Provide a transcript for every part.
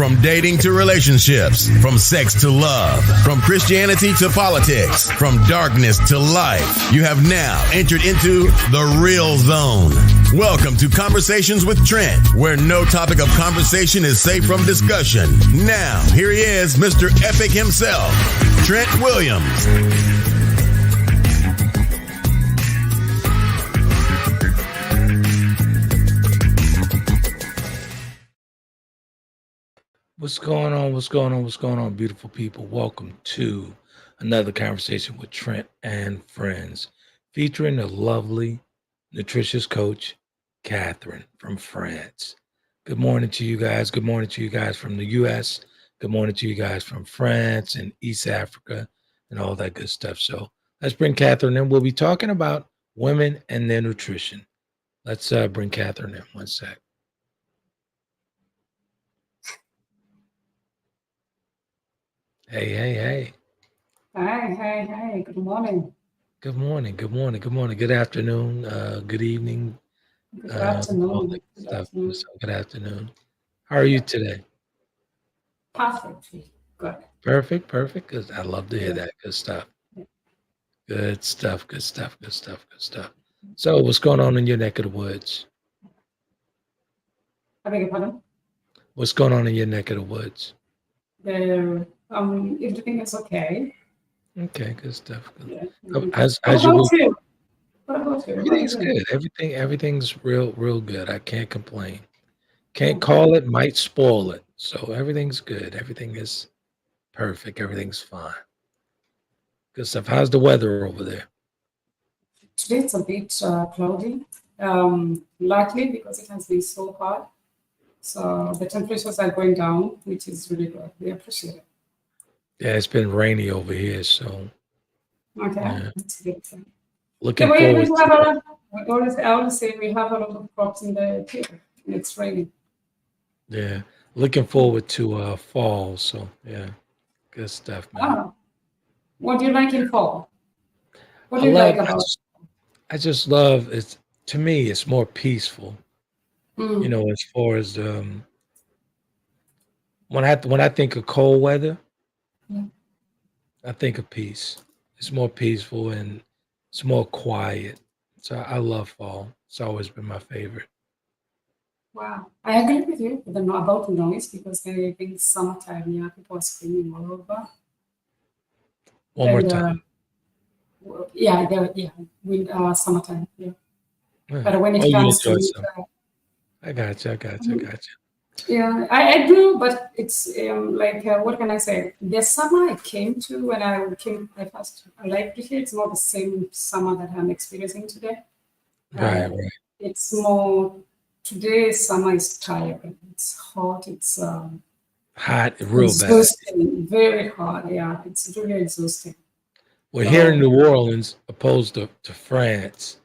From dating to relationships, from sex to love, from Christianity to politics, from darkness to light, you have now entered into the real zone. Welcome to Conversations with Trent, where no topic of conversation is safe from discussion. Now, here he is, Mr. Epic himself, Trent Williams. What's going on? What's going on? What's going on, beautiful people? Welcome to another conversation with Trent and Friends, featuring the lovely, nutritious coach, Catherine from France. Good morning to you guys. Good morning to you guys from the U.S. Good morning to you guys from France and East Africa and all that good stuff. So let's bring Catherine in. We'll be talking about women and their nutrition. Let's bring Catherine in 1 sec. Hey. Hi. Good morning. Good morning. Good afternoon. Good evening. Good afternoon. Good afternoon. How are you today? Perfectly good. Perfect. Good. I love to hear that. Good stuff. Good stuff. So what's going on in your neck of the woods? I beg your pardon? What's going on in your neck of the woods? Everything is okay. Okay, good stuff. Yeah. How's What your about week? you? What about you? Everything's good. Everything's real good. I can't complain. Can't call it, might spoil it. So everything's good. Everything is perfect. Everything's fine. Good stuff. How's the weather over there? Today it's a bit cloudy. Likely because it has been so hot. So the temperatures are going down, which is really good. We appreciate it. Yeah, it's been rainy over here, so Okay, yeah. that's good. Looking forward to it. I always say we have a lot of crops in the field and it's raining. Yeah, looking forward to fall. So yeah, good stuff, man. What do you like in fall? What do you like about it? I just love it. To me, it's more peaceful. You know, as far as when I think of cold weather, I think of peace. It's more peaceful and it's more quiet. So I love fall. It's always been my favorite. Wow. I agree with you about the noise because there being summertime, people are screaming all over. One more time. Summertime, yeah. Yeah. But when it comes to I got you. Yeah, I do, but it's what can I say? The summer I came to when I first arrived here, it's not the same summer that I'm experiencing today. Right. It's more, today's summer is tiring. It's hot. It's hot, real exhausting, very hot. Yeah, it's really exhausting. Well, here in New Orleans, opposed to France,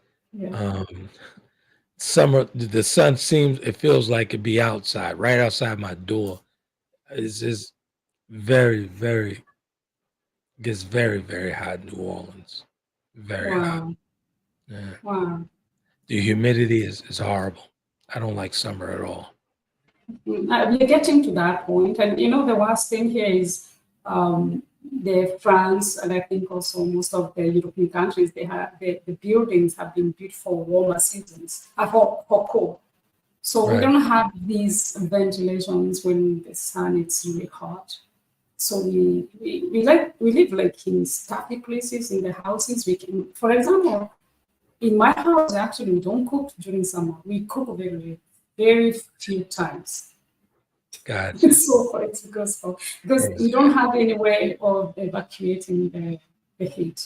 summer, the sun it feels like it'd be outside, right outside my door. It's just gets very hot in New Orleans. Very hot. Yeah. Wow. The humidity is horrible. I don't like summer at all. We're getting to that point. And the worst thing here is the France, and I think also most of the European countries, they have the buildings have been built for warmer seasons, for cold. So we don't have these ventilations when the sun is really hot. So we live like in static places in the houses. We can, for example, in my house, actually, we don't cook during summer. We cook very few times. Gotcha. So it's because we don't have any way of evacuating the heat.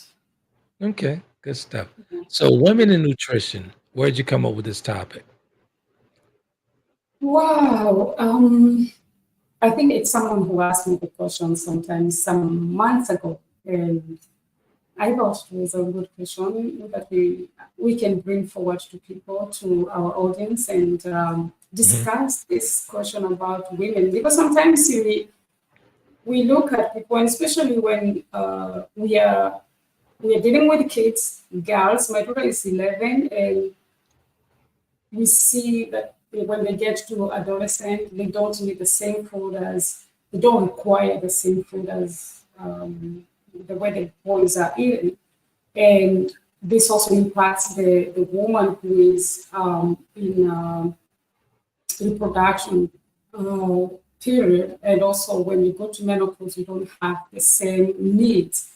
Okay, good stuff. So women in nutrition, where'd you come up with this topic? Wow. I think it's someone who asked me the question sometimes some months ago. And I thought it was a good question that we can bring forward to people, to our audience, and discuss this question about women. Because sometimes we look at people, and especially when we are dealing with kids, girls. My daughter is 11, and we see that when they get to adolescent, they don't need the same food as, they don't require the same food as the way the boys are eating. And this also impacts the woman who is in reproduction period. And also when you go to menopause, you don't have the same needs.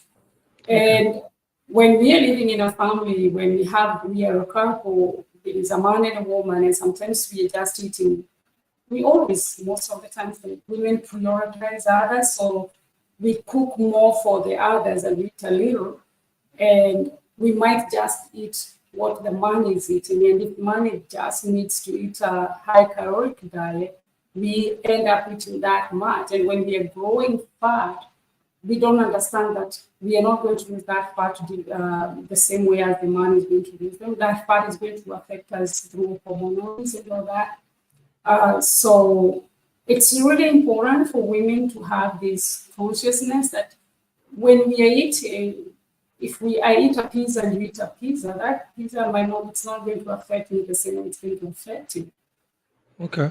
Okay. And when we are living in a family, when we are a couple, there is a man and a woman, and sometimes we are just eating. We always, most of the time, the women prioritize others, so we cook more for the others and eat a little, and we might just eat what the man is eating. And if man just needs to eat a high caloric diet, we end up eating that much. And when we are growing fat, we don't understand that we are not going to use that fat the same way as the man is going to use them. That fat is going to affect us through hormones and all that. So it's really important for women to have this consciousness that when we are eating, if I eat a pizza and you eat a pizza, that pizza might not, it's not going to affect me the same way it's going to affect you. Okay.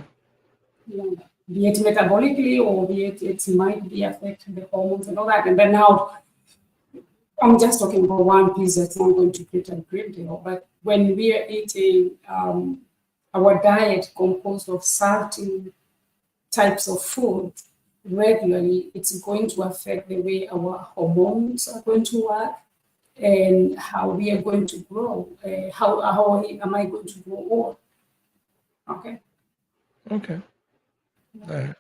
Yeah. Be it metabolically or be it might be affecting the hormones and all that. And then now I'm just talking about one pizza, it's not going to create a great deal. But when we are eating our diet composed of certain types of food regularly, it's going to affect the way our hormones are going to work and how we are going to grow. How am I going to grow old? Okay. Okay. All right.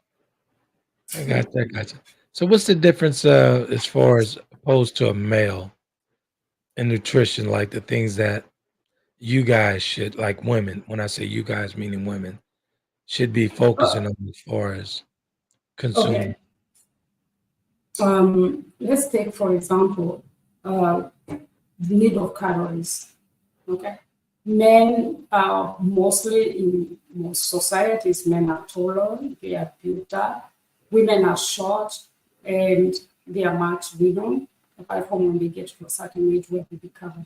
I got you. I got you. So what's the difference as far as opposed to a male in nutrition, like the things that you guys should, like women, when I say you guys, meaning women, should be focusing on as far as consuming? Okay. Let's take, for example, the need of calories. Okay. Men are mostly in most societies, men are taller, they are built up. Women are short and they are much bigger, apart from when they get to a certain age where they become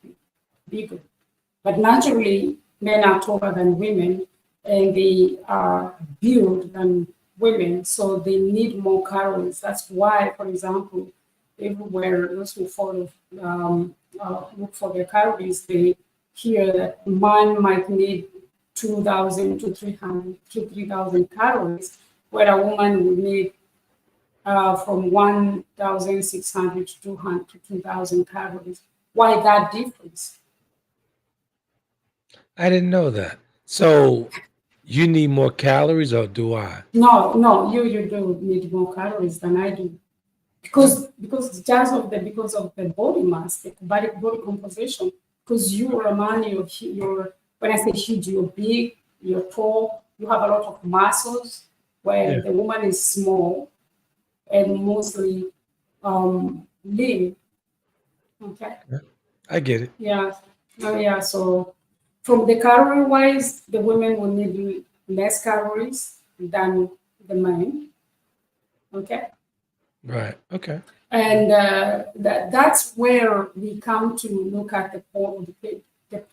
bigger. But naturally, men are taller than women and they are built than women, so they need more calories. That's why, for example, everywhere those who follow look for their calories, they hear that man might need 2,000 to 3,000 calories, where a woman would need from 1,600 to 2,000 calories. Why that difference? I didn't know that. So you need more calories, or do I? No, you do need more calories than I do. Because because of the body mass, the body composition. Because you are a man, you're when I say huge, you're big, you're tall, you have a lot of muscles, where Yeah. the woman is small and mostly lean. Okay. I get it. Yeah. Oh yeah. So from the calorie wise, the women will need less calories than the men. Okay. Right. Okay. And that's where we come to look at the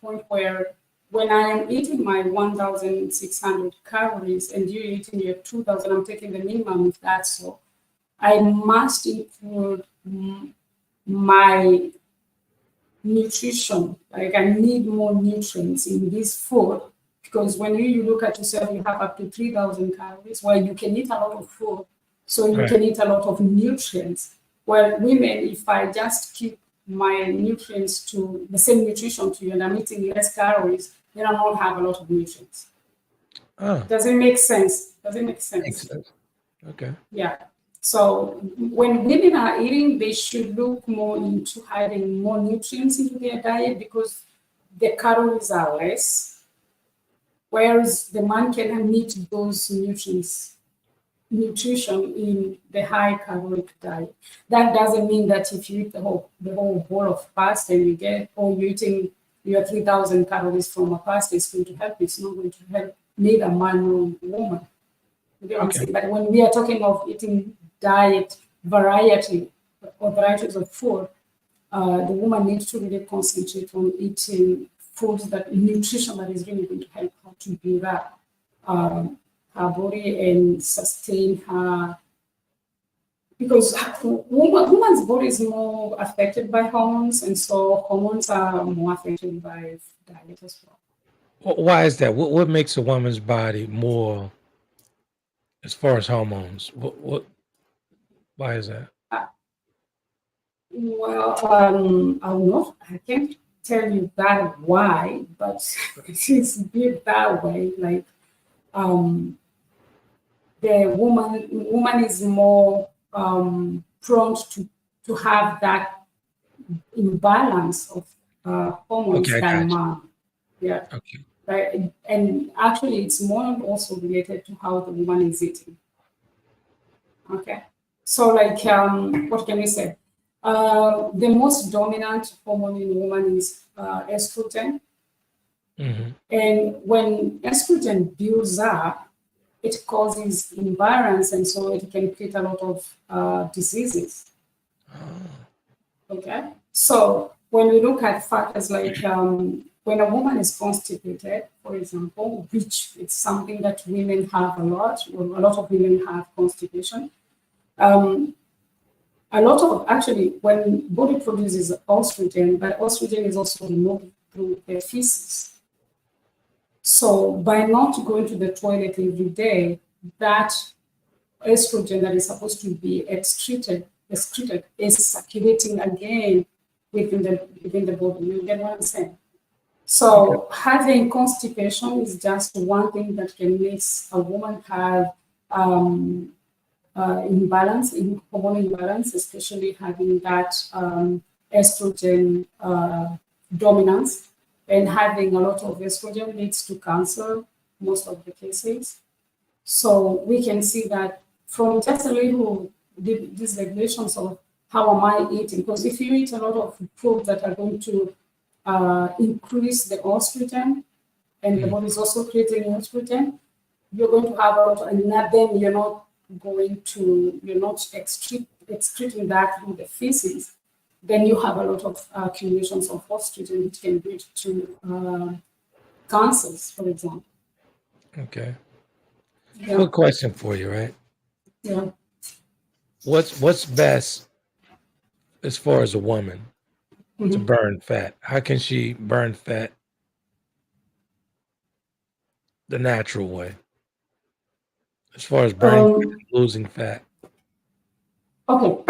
point where when I am eating my 1,600 calories and you're eating your 2,000, I'm taking the minimum if that's so. I must include my nutrition. Like I need more nutrients in this food because when you look at yourself, you have up to 3,000 calories where you can eat a lot of food, so you Right. can eat a lot of nutrients. While women, if I just keep my nutrients to the same nutrition to you and I'm eating less calories, then I won't have a lot of nutrients. Oh, Does it make sense? Does it make makes sense? sense. Okay. Yeah. So when women are eating, they should look more into adding more nutrients into their diet because the calories are less, whereas the man can meet those nutrition in the high caloric diet. That doesn't mean that if you eat the whole bowl of pasta and you get, or you're eating your 3,000 calories from a pasta, it's going to help. It's not going to help neither man nor woman. You know what I'm Okay. saying? But when we are talking of eating diet variety or varieties of food, the woman needs to really concentrate on eating foods that nutrition that is really going to help her to build up her body and sustain her, because woman's body is more affected by hormones, and so hormones are more affected by diet as well. Why is that? What makes a woman's body more, as far as hormones? Why is that? I can't tell you that why, but it's built that way. Like the woman is more prone to have that imbalance of hormones Okay, I than got you. man. Yeah. Okay. Right. And actually, it's more also related to how the woman is eating. Okay. So, like, what can we say? The most dominant hormone in woman is estrogen. Mm-hmm. And when estrogen builds up, it causes imbalance, and so it can create a lot of diseases. Okay. So when we look at factors like when a woman is constipated, for example, which is something that women have a lot of women have constipation. A lot of actually, when body produces estrogen, but estrogen is also removed through the feces. So by not going to the toilet every day, that estrogen that is supposed to be excreted is circulating again within the body. You get what I'm saying? So having constipation is just one thing that can make a woman have imbalance, in hormone imbalance, especially having that estrogen dominance, and having a lot of estrogen leads to cancer, most of the cases. So we can see that from just a little these regulations of how am I eating, because if you eat a lot of foods that are going to increase the estrogen, and the body is also creating estrogen, you're going to have a lot, and then you're not excreting that through the feces, then you have a lot of accumulations of estrogen, which can lead to cancers, for example. Okay. Yeah. Quick question for you, right? Yeah. What's best as far as a woman to burn fat? How can she burn fat the natural way? As far as burning, losing fat. Okay.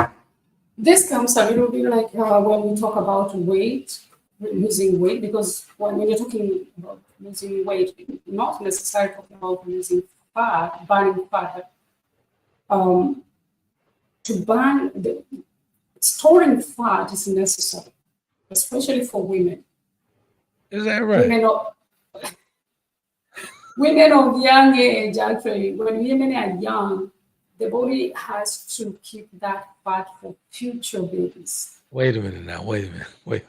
This comes a little bit like when we talk about losing weight, because when you're talking about losing weight, not necessarily talking about losing fat, burning fat, but to burn, storing fat is necessary, especially for women. Is that right? Women of young age, actually, when women are young, the body has to keep that fat for future babies. Wait a minute now. Wait a minute. Wait.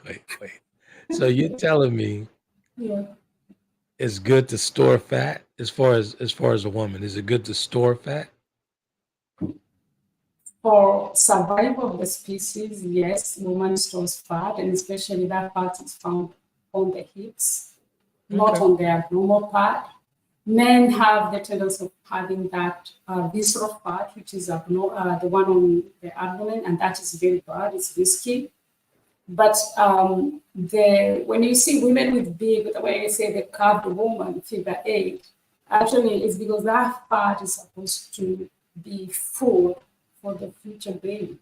So you're telling me it's good to store fat as far as a woman? Is it good to store fat? For survival of the species, yes, woman stores fat, and especially that fat is found on the hips, not on the abdominal part. Men have the tendency of having that visceral fat, which is the one on the abdomen, and that is very bad. It's risky. But when you see women with big, the way I say the curved woman, figure 8, actually it's because that fat is supposed to be food for the future baby.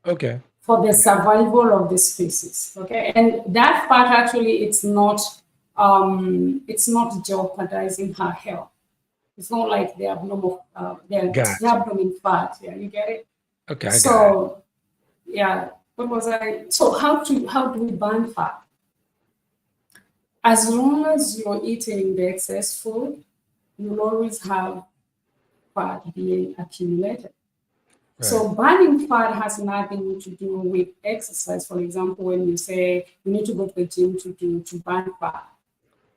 Okay. For the survival of the species. Okay, and that fat actually it's not jeopardizing her health. It's not like the abnormal the abdomen fat. Yeah, you get it. Okay. So yeah, what was I? So how do we burn fat? As long as you're eating the excess food, you'll always have fat being accumulated. Right. So burning fat has nothing to do with exercise. For example, when you say you need to go to the gym to burn fat,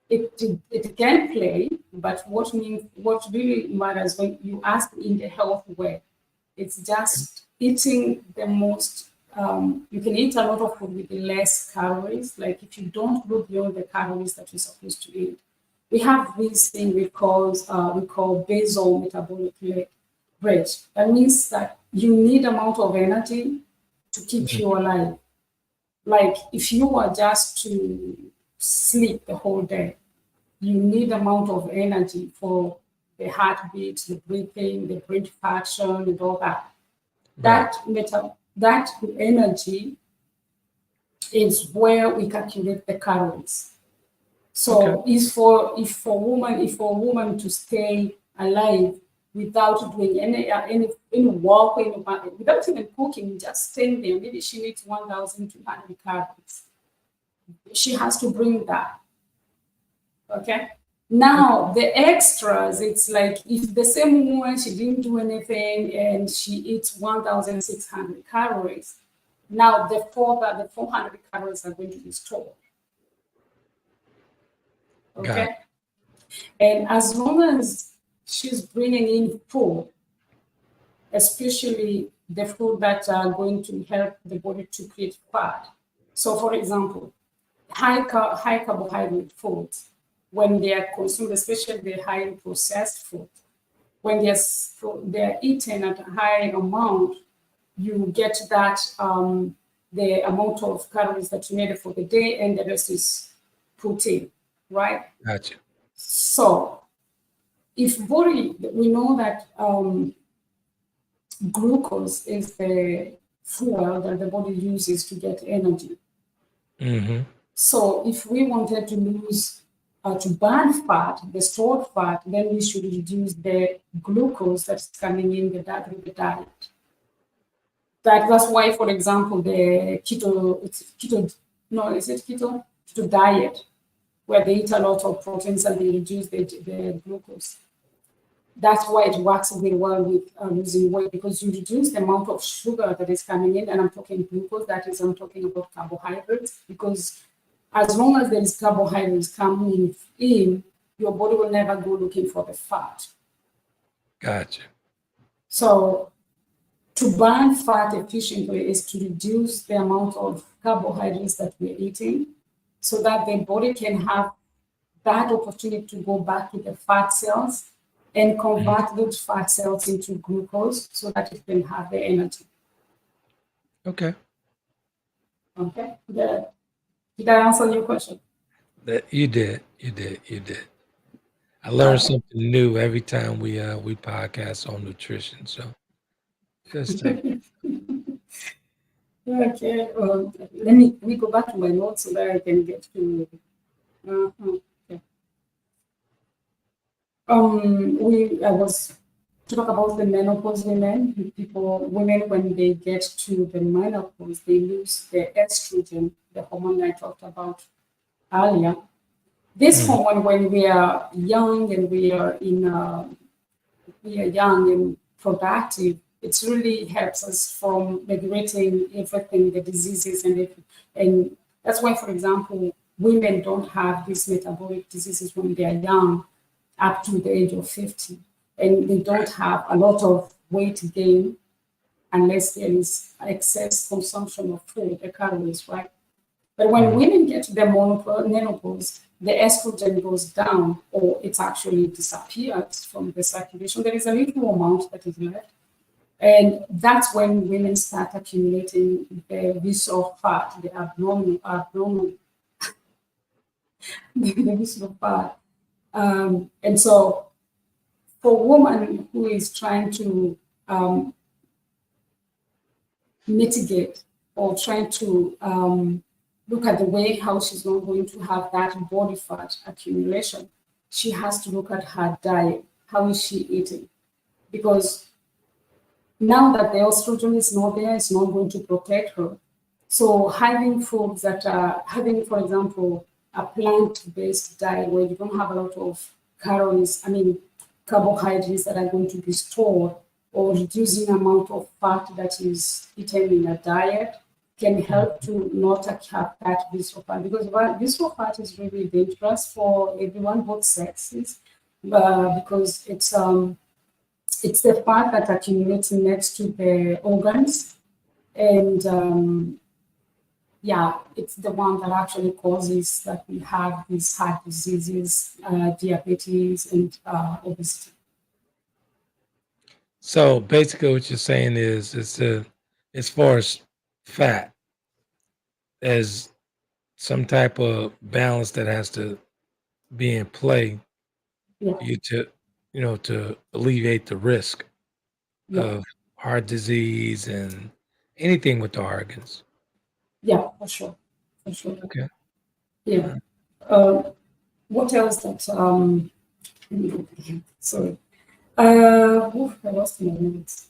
it can play, but what really matters when you ask in the health way, it's just eating the most. You can eat a lot of food with less calories. Like if you don't go beyond the calories that you're supposed to eat, we have this thing we call basal metabolic rate. That means that you need amount of energy to keep you alive. Like if you are just to sleep the whole day, you need amount of energy for the heartbeat, the breathing, the brain function, and all that. Right. That energy is where we calculate the calories. So if for a woman to stay alive without doing any work, without even cooking, just staying there, maybe she needs 1,200 calories. She has to bring that. Okay. Now the extras, it's like if the same woman, she didn't do anything and she eats 1,600 calories. Now the 400 calories are going to be stored. Okay. And as long as she's bringing in food, especially the food that are going to help the body to create fat. So for example, high carbohydrate foods, when they are consumed, especially the highly processed food, when they're eaten at a high amount, you get that the amount of calories that you need for the day, and the rest is protein, right? Gotcha. So if we know that glucose is the fuel that the body uses to get energy. Mm-hmm. So if we wanted to lose, to burn fat, the stored fat, then we should reduce the glucose that's coming in the diet. That's why, for example, the keto diet, where they eat a lot of proteins and they reduce the glucose. That's why it works very well with losing weight, because you reduce the amount of sugar that is coming in, and I'm talking glucose, I'm talking about carbohydrates, because as long as there is carbohydrates coming in, your body will never go looking for the fat. Gotcha. So to burn fat efficiently is to reduce the amount of carbohydrates that we're eating, so that the body can have that opportunity to go back to the fat cells and convert those fat cells into glucose so that it can have the energy. Okay. Okay. Did I answer your question? You did. I learn something new every time we podcast on nutrition. So good stuff. Okay. Let me go back to my notes so that I can get to. Okay. I was to talk about the menopause women. Women, when they get to the menopause, they lose the estrogen, the hormone I talked about earlier. This hormone, when we are young and we are young and productive, it really helps us from regulating everything, the diseases and that's why, for example, women don't have these metabolic diseases when they are young, up to the age of 50, and they don't have a lot of weight gain unless there is excess consumption of food, the calories, right? But when women get to the menopause, the estrogen goes down, or it actually disappears from the circulation. There is a little amount that is left. And that's when women start accumulating the visceral fat, the abnormal the visceral fat. And so for a woman who is trying to mitigate or trying to look at the way how she's not going to have that body fat accumulation, she has to look at her diet. How is she eating? Because now that the estrogen is not there, it's not going to protect her. So having foods that are having, for example, a plant-based diet where you don't have a lot of carbohydrates that are going to be stored, or reducing amount of fat that is eaten in a diet, can help to not have that visceral fat, because visceral fat is really dangerous for everyone, both sexes, because it's the fat that accumulates next to the organs, and yeah, it's the one that actually causes that we have these heart diseases, diabetes, and obesity. So basically, what you're saying is, as far as fat, there's some type of balance that has to be in play Yeah, for you to, to alleviate the risk yeah, of heart disease and anything with the organs. yeah, for sure, for sure. Okay. Yeah. Uh, what else that sorry. I lost my minutes.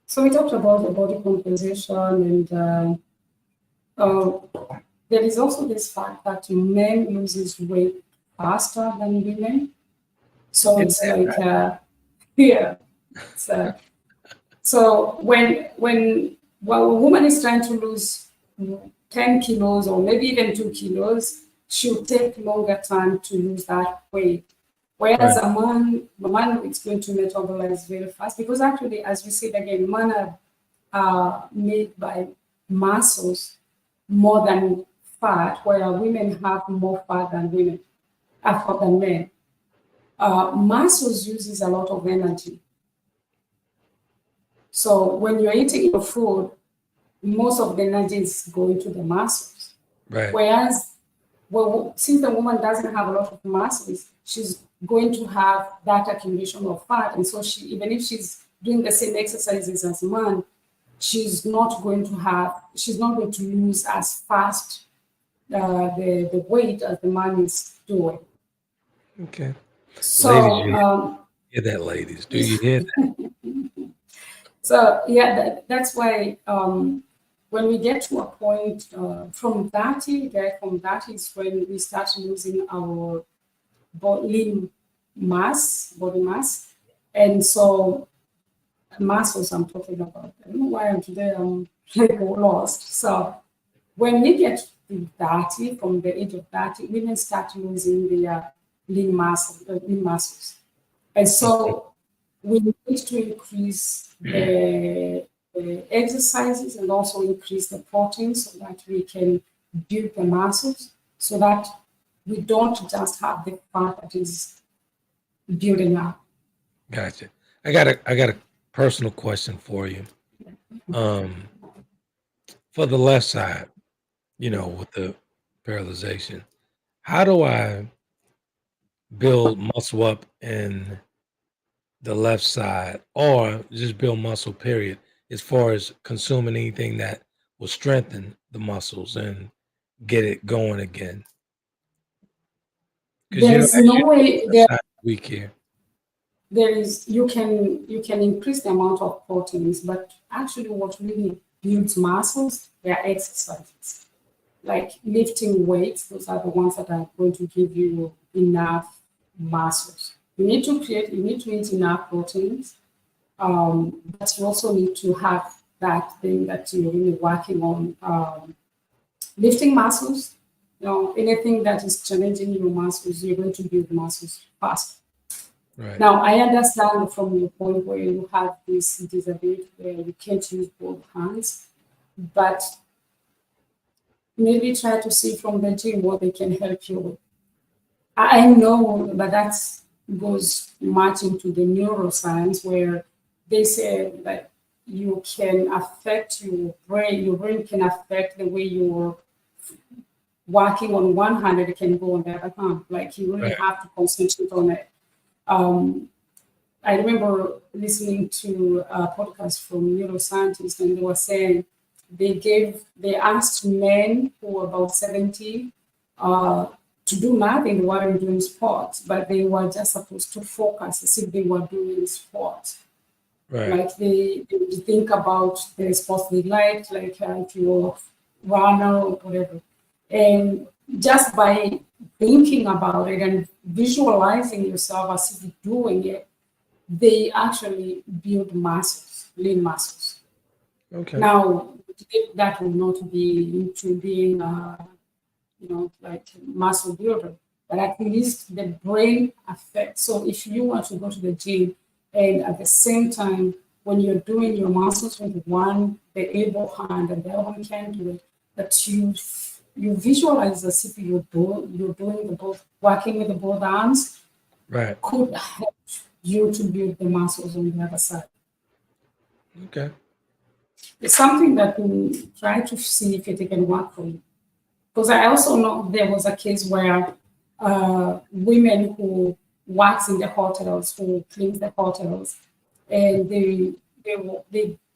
So we talked about the body composition, and uh, there is also this fact that men loses weight faster than women. So Isn't it's that like, right? yeah. It's, so while a woman is trying to lose 10 kilos or maybe even 2 kilos, she'll take longer time to lose that weight. Whereas Right. a man is going to metabolize very fast because actually, as we said again, men are made by muscles more than fat, where women have more fat than men. Muscles uses a lot of energy. So when you're eating your food, most of the energy is going to the muscles. Right. Whereas, well, since the woman doesn't have a lot of muscles, she's going to have that accumulation of fat. And so even if she's doing the same exercises as a man, she's not going to lose as fast the weight as the man is doing. Okay. Ladies, So, you hear that, ladies? Do you hear that? so yeah, that's why when we get to a point from 30, from that is when we start losing our body mass. And so muscles I'm talking about. I don't know why I'm like lost. So when we get to 30, from the age of 30, women start losing their lean muscles. And so we need to increase the exercises and also increase the protein so that we can build the muscles so that we don't just have the fat that is building up. Gotcha. I got a personal question for you. Um, for the left side, with the paralyzation, how do I build muscle up in the left side or just build muscle, period, as far as consuming anything that will strengthen the muscles and get it going again? Because, There is as no you know, way left side weak here. you can increase the amount of proteins, but actually what really builds muscles, they are exercises. Like lifting weights, those are the ones that are going to give you enough muscles. You need to eat enough proteins, but you also need to have that thing that you're really working on, lifting muscles. Anything that is challenging your muscles, you're going to build muscles fast. Right. Now, I understand from your point where you have this disability where you can't use both hands, but maybe try to see from the gym what they can help you with. I know, but that goes much into the neuroscience where they say that you can affect your brain can affect the way you're working on one hand, and it can go on the other hand. Like you really Right. have to concentrate on it. I remember listening to a podcast from neuroscientists, and they were saying they asked men who were about 70 to do nothing. They weren't doing sports, but they were just supposed to focus as if they were doing sports. Right. Like they would think about the sports they liked, like if you're a runner or whatever. And just by thinking about it and visualizing yourself as if you're doing it, they actually build muscles, lean muscles. Okay. Now, that will not be into being, like muscle builder, but at least the brain affects. So if you want to go to the gym and at the same time, when you're doing your muscles with one the able hand and the other one can do it, but you visualize as if you're doing the both, working with the both arms, Right. could help you to build the muscles on the other side. Okay. It's something that we try to see if it can work for you. Because I also know there was a case where women who works in the hotels, who cleans the hotels, and they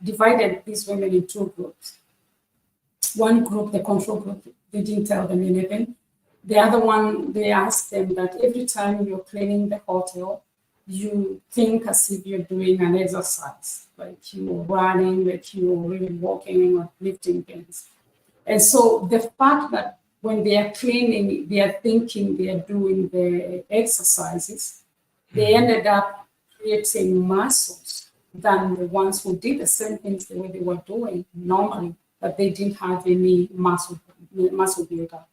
divided these women in two groups. One group, the control group, they didn't tell them anything. The other one, they asked them that every time you're cleaning the hotel, you think as if you're doing an exercise, like you're running, like you're really walking or lifting things. And so the fact that when they are cleaning, they are thinking they are doing the exercises, they ended up creating muscles than the ones who did the same things the way they were doing normally, but they didn't have any muscle buildup.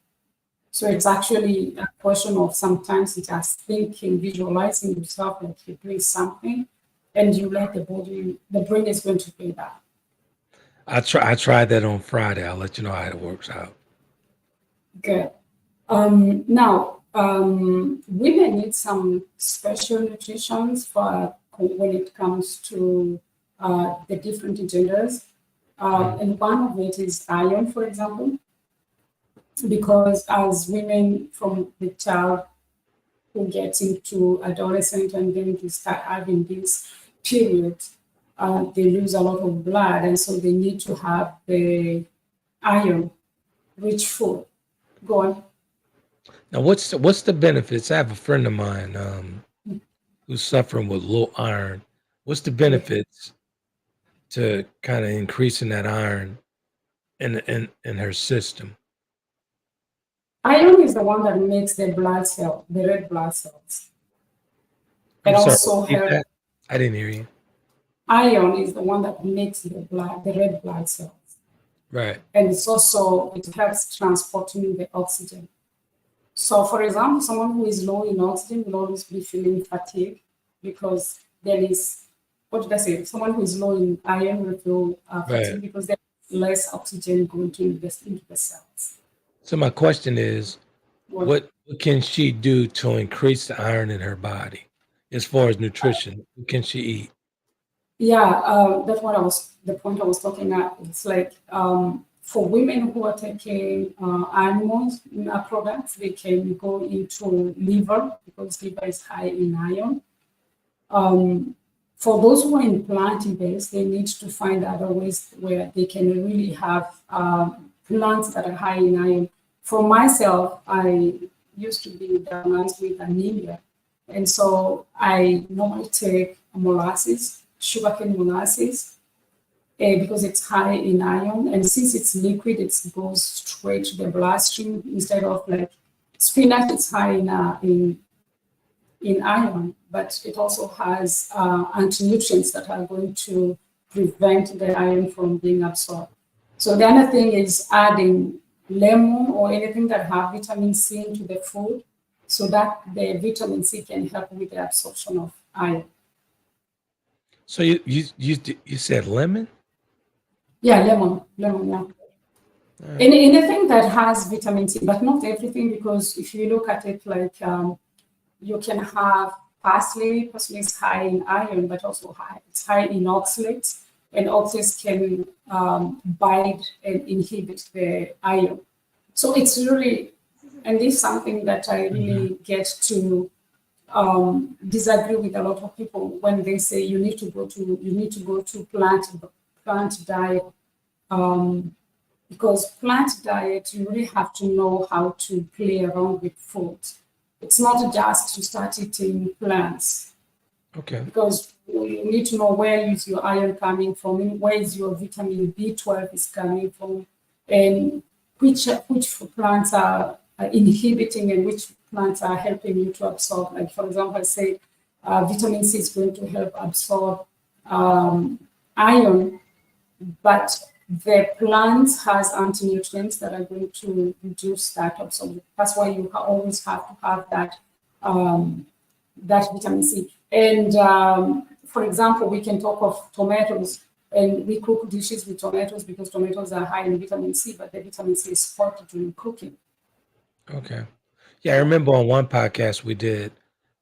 So it's actually a question of sometimes just thinking, visualizing yourself like you're doing something, and you let the brain is going to do that. I tried that on Friday. I'll let you know how it works out. Good. Now, women need some special nutrition for when it comes to the different genders. And one of it is iron, for example, because as women from the child who gets into adolescent and then they start having this period, they lose a lot of blood, and so they need to have the iron-rich food. Go on. Now, what's the benefits? I have a friend of mine who's suffering with low iron. What's the benefits to kind of increasing that iron in her system? Iron is the one that makes the blood cell, the red blood cells. It also helps. I didn't hear you. Iron is the one that makes the red blood cells. Right. And it helps transporting the oxygen. So, for example, someone who is low in oxygen will always be feeling fatigue because there is, what did I say? Someone who is low in iron will feel fatigue because there's less oxygen going into the cells. So my question is, what can she do to increase the iron in her body as far as nutrition? What can she eat? Yeah, that's the point I was talking at. It's like for women who are taking animal products, they can go into liver because liver is high in iron. For those who are in plant-based, they need to find other ways where they can really have plants that are high in iron. For myself, I used to be diagnosed with anemia. And so I normally take molasses, sugarcane molasses, because it's high in iron. And since it's liquid, it goes straight to the bloodstream instead of like spinach, it's high in iron, but it also has anti-nutrients that are going to prevent the iron from being absorbed. So the other thing is adding lemon or anything that have vitamin C into the food so that the vitamin C can help with the absorption of iron. So you said lemon? Yeah, lemon, yeah. Right. Anything that has vitamin C, but not everything, because if you look at it like you can have parsley is high in iron, but also it's high in oxalates, and oxalates can bind and inhibit the iron. So it's really, and this is something that I really get to disagree with a lot of people when they say you need to go to plant diet, because plant diet, you really have to know how to play around with food. It's not just to start eating plants. Okay. Because you need to know where is your iron coming from, where is your vitamin B12 is coming from, and which plants are inhibiting and which plants are helping you to absorb. Like, for example, I say vitamin C is going to help absorb iron, but the plant has anti-nutrients that are going to reduce that absorption. That's why you always have to have that vitamin C. And for example, we can talk of tomatoes. And we cook dishes with tomatoes because tomatoes are high in vitamin C, but the vitamin C is spotted during cooking. Okay. Yeah, I remember on one podcast we did,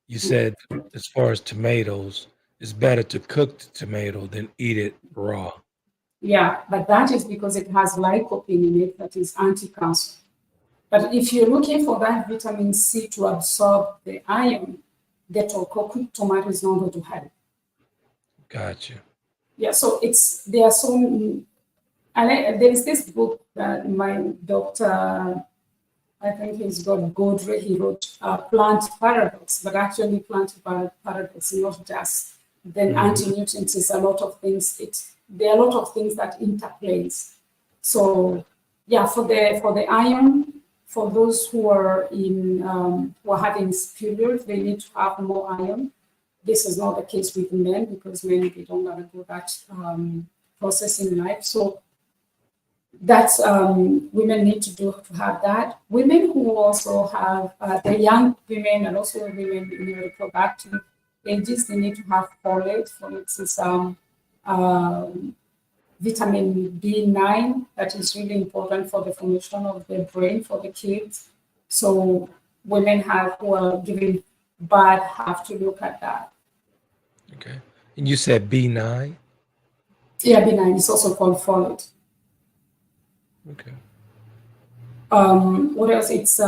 you said as far as tomatoes, it's better to cook the tomato than eat it raw. Yeah, but that is because it has lycopene in it that is anti-cancer. But if you're looking for that vitamin C to absorb the iron, the cooked tomato is not going to help. Gotcha. Yeah, so there are some, there is this book that my doctor, I think he's got Godre, he wrote Plant Paradox, but actually Plant Paradox is not just then anti-nutrients, is a lot of things. There are a lot of things that interplays. So yeah, for the iron, for those who are who are having periods, they need to have more iron. This is not the case with men because men, they don't undergo that process in life. So that's women need to have that. Women who also have the young women and also women in the reproductive ages, they need to have folate. Folate is vitamin B9 that is really important for the formation of the brain for the kids. So women who are giving birth have to look at that. Okay. And you said B9? Yeah, B9 is also called folate. Okay. What else? It's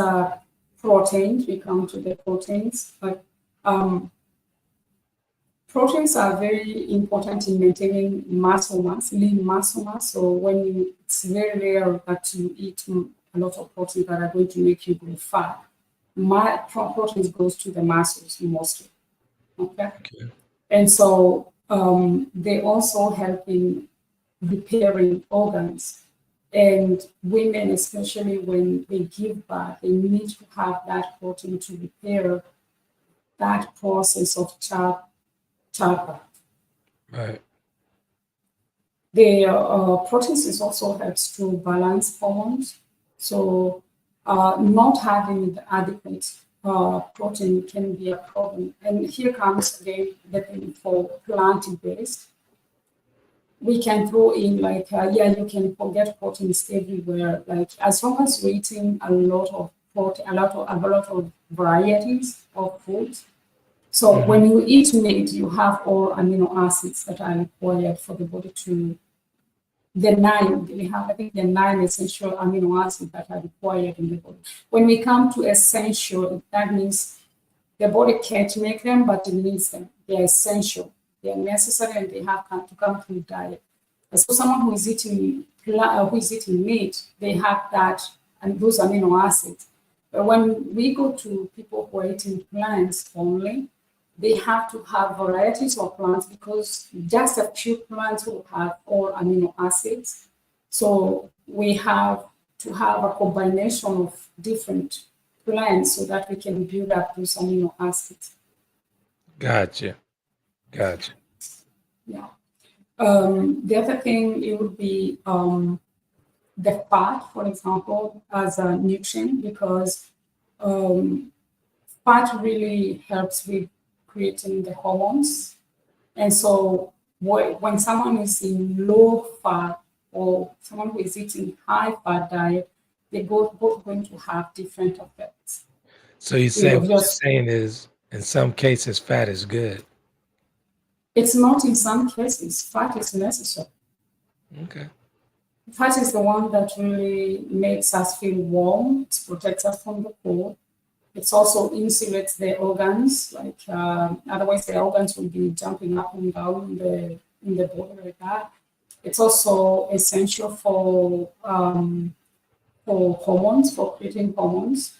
proteins. We come to the proteins. But proteins are very important in maintaining muscle mass, lean muscle mass. So it's very rare that you eat a lot of proteins that are going to make you grow fat. Proteins goes to the muscles mostly. Okay. And so they also help in repairing organs. And women, especially when they give birth, they need to have that protein to repair that process of childbirth. Right. The proteins also helps to balance hormones. So not having the adequate protein can be a problem. And here comes again the thing for plant-based. We can throw in you can forget proteins everywhere. Like as long as you're eating a lot of protein, a lot of varieties of foods. So when you eat meat, you have all amino acids that are required for the body to. I think the 9 essential amino acids that are required in the body. When we come to essential, that means the body can't make them, but it needs them. They're essential. They're necessary, and they have to come through diet. So someone who is eating meat, they have that and those amino acids. But when we go to people who are eating plants only, they have to have varieties of plants because just a few plants will have all amino acids. So we have to have a combination of different plants so that we can build up those amino acids. Gotcha. Yeah. The other thing, it would be the fat, for example, as a nutrient, because fat really helps with creating the hormones. And so when someone is in low fat or someone who is eating high fat diet, they're both going to have different effects. So you say what you're saying is in some cases fat is good. It's not in some cases. Fat is necessary. Okay. Fat is the one that really makes us feel warm. It protects us from the cold. It also insulates the organs. Otherwise, the organs will be jumping up and down in the body like that. It's also essential for hormones, for creating hormones.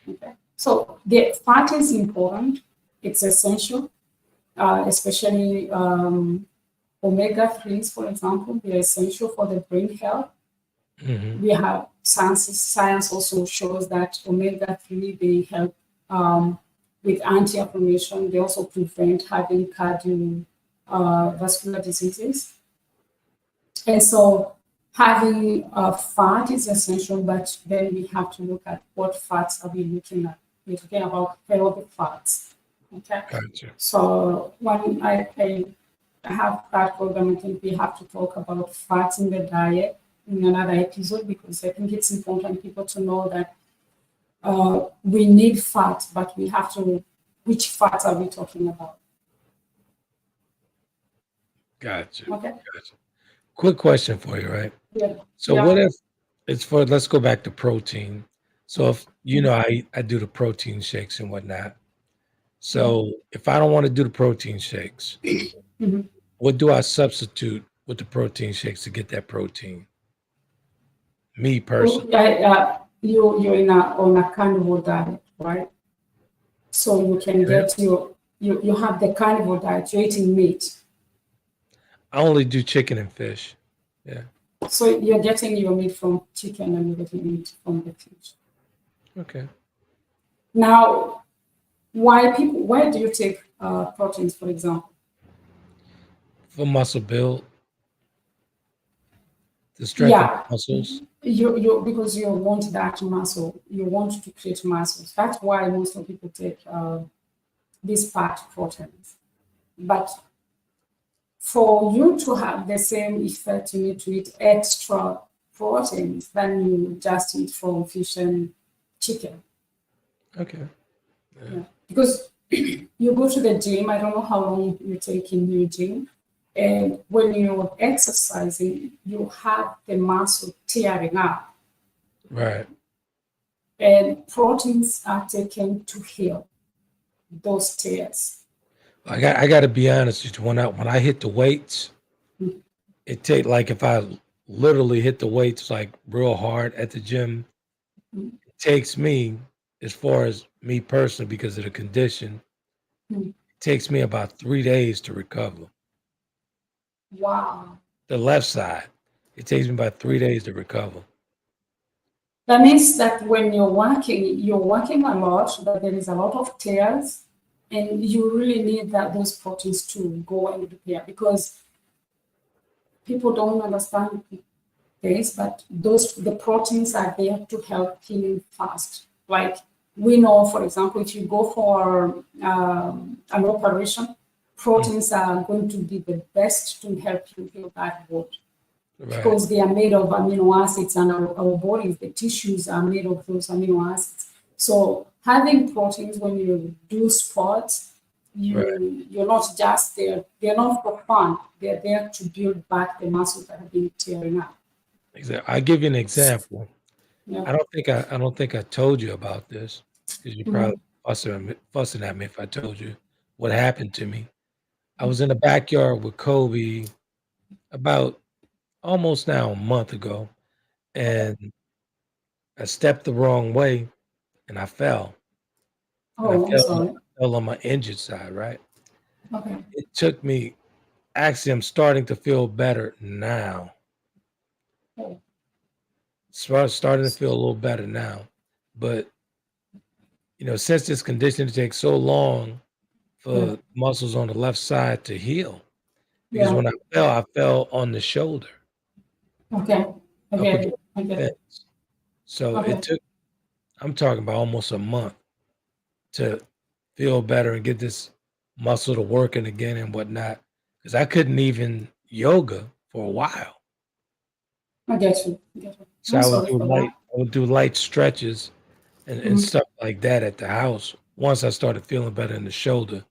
Okay. So the fat is important. It's essential, especially omega-3s, for example. They're essential for the brain health. We have science also shows that omega-3, they help with anti-inflammation. They also prevent having cardiovascular diseases. And so having fat is essential, but then we have to look at what fats are we looking at. We're talking about healthy fats. Okay. Gotcha. So when have that program. I think we have to talk about fats in the diet in another episode, because I think it's important people to know that we need fat, but we have to, which fats are we talking about? Gotcha. Okay. Gotcha. Quick question for you, right? Yeah. So Yeah. what if it's for, let's go back to protein. So if, I do the protein shakes and whatnot. So if I don't want to do the protein shakes, Mhm. what do I substitute with the protein shakes to get that protein? Me personally. You're on a carnivore diet, right? So you can get you have the carnivore diet. You're eating meat, I only do chicken and fish. Yeah. so you're getting your meat from chicken and you're getting meat from the fish. Okay. Now, why do you take proteins, for example? For muscle build, to strengthen Yeah, muscles. you because you want that muscle, you want to create muscles. That's why most of people take these fat proteins. But for you to have the same effect, you need to eat extra proteins than you just eat from fish and chicken. Okay. Yeah. Because you go to the gym, I don't know how long you take in your gym, and when you're exercising, you have the muscle tearing up, Right. and proteins are taken to heal those tears. I got to be honest with you. When I hit the weights, Mhm. it take, like, if I literally hit the weights like real hard at the gym, Mhm. it takes me, as far as me personally, because of the condition, Mhm. it takes me about 3 days to recover. Wow. The left side, it takes me about 3 days to recover. That means that when you're working a lot, that there is a lot of tears, and you really need those proteins to go and repair, because people don't understand this, but the proteins are there to help healing fast. Like we know, for example, if you go for an operation, proteins are going to be the best to help you heal that wound, Right. because they are made of amino acids, and our bodies, the tissues are made of those amino acids. So having proteins when you do sports, you're not just there. They're not for fun. They're there to build back the muscles that have been tearing up. Exactly. I'll give you an example. Yeah. I don't think I told you about this, because you probably Mhm. fussing at me if I told you what happened to me. I was in the backyard with Kobe about almost now a month ago, and I stepped the wrong way and I fell. And Oh, I'm sorry. fell on my injured side, right? Okay. It took me, actually, I'm starting to feel better now. Oh, Starting to feel a little better now. But, since this condition takes so long yeah. for muscles on the left side to heal, because Yeah. when I fell on the shoulder, Okay. I up get against it. I the get it. fence. So Okay. it took, I'm talking about almost a month to feel better and get this muscle to working again and whatnot. Because I couldn't even yoga for a while. I get you. I get you. So I'm sorry for that. I would do light stretches and Mhm. stuff like that at the house once I started feeling better in the shoulder.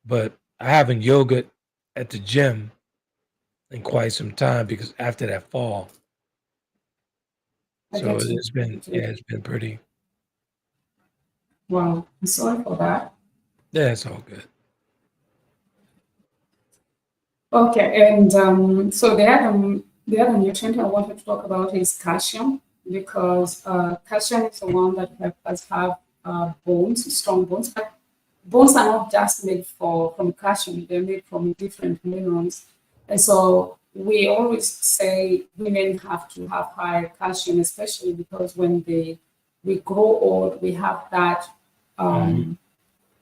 But I haven't yoga at the gym in quite some time because after that fall. I So get you. it's been, Get you. it's been pretty, Wow. I'm sorry for that. yeah, it's all good. Okay. And so the other nutrient I wanted to talk about is calcium, because calcium is the one that helps us have bones, strong bones. But bones are not just made from calcium; they're made from different minerals. And so we always say women have to have higher calcium, especially because when we grow old, we have that Mhm.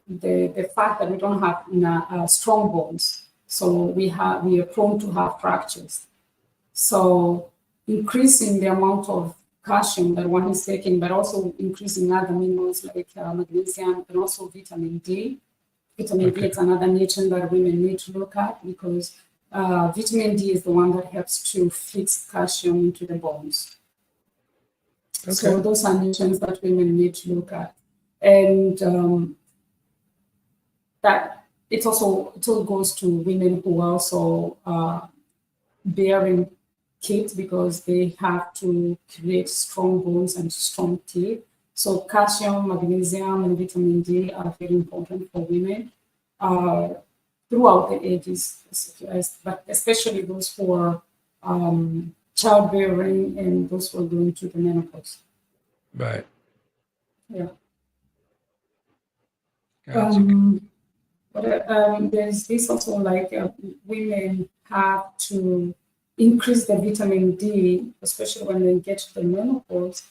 the fact that we don't have strong bones, so we are prone to have fractures. So increasing the amount of calcium that one is taking, but also increasing other minerals like magnesium and also vitamin D, Vitamin D is another nutrient that women need to look at because vitamin D is the one that helps to fix calcium into the bones. Okay. So those are nutrients that women need to look at. And that it all goes to women who also bearing kids because they have to create strong bones and strong teeth. So calcium, magnesium, and vitamin D are very important for women throughout the ages, but especially those who are childbearing and those who are going through the menopause. Right. Yeah. Gotcha. But there's this also like women have to increase the vitamin D, especially when they get to the menopause,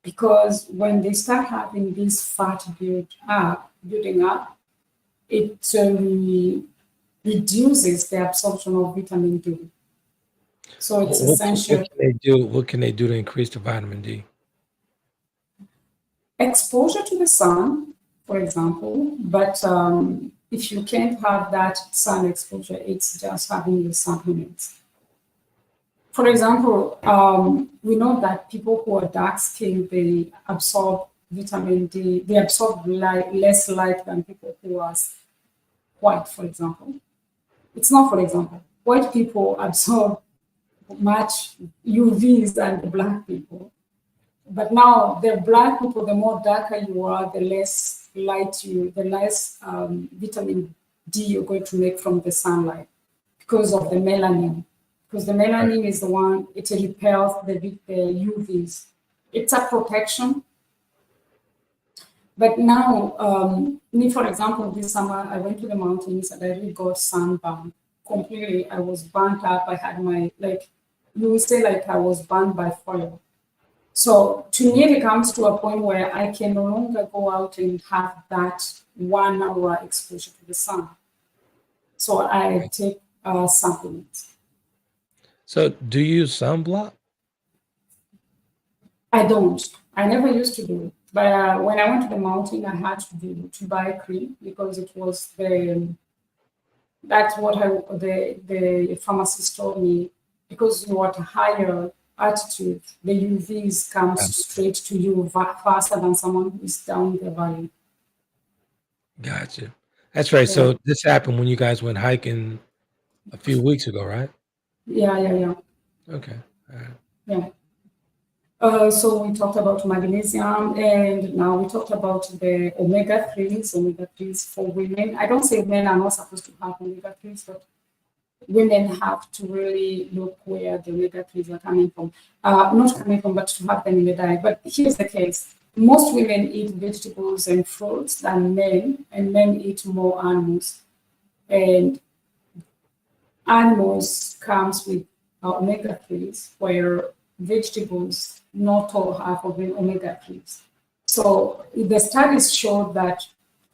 because when they start having this fat building up, it reduces the absorption of vitamin D. So it's essential. What can they do to increase the vitamin D? Exposure to the sun, for example, but if you can't have that sun exposure, it's just having your supplements. For example, we know that people who are dark skinned, they absorb vitamin D, they absorb less light than people who are white, for example. It's not, for example, white people absorb much UVs than the black people. But now the black people, the more darker you are, the less light the less vitamin D you're going to make from the sunlight because of the melanin. Because the melanin is the one, it repels the UVs. It's a protection. But now, me, for example, this summer, I went to the mountains and I really got sunburned completely. I was burnt up. I had you would say like I was burned by fire. So to me, it comes to a point where I can no longer go out and have that 1 hour exposure to the sun. So I take supplements. So do you use sunblock? I don't. I never used to do it. But when I went to the mountain, I had to buy cream because it was that's what the pharmacist told me, because you're at a higher altitude, the UVs come straight to you faster than someone who's down the valley. Gotcha. That's right. Yeah. So this happened when you guys went hiking a few weeks ago, right? Yeah. Okay. All right. Yeah. So we talked about magnesium, and now we talked about the omega-3s for women. I don't say men are not supposed to have omega-3s, but women have to really look where the omega-3s are coming from. Not coming from, but to have them in the diet. But here's the case. Most women eat vegetables and fruits than men, and men eat more animals. And animals comes with omega-3s, where vegetables not all have omega-3s. So the studies showed that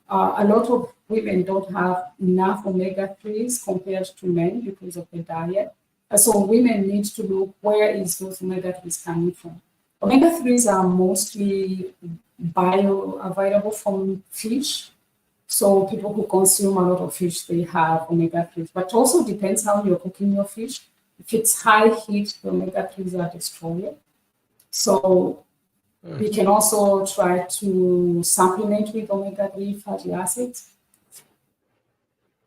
a lot of women don't have enough omega-3s compared to men because of the diet. So women need to look where is those omega-3s coming from. Omega-3s are mostly bioavailable from fish. So people who consume a lot of fish, they have omega-3s. But also depends how you're cooking your fish. If it's high heat, the omega-3s are destroyed. So we can also try to supplement with omega-3 fatty acids.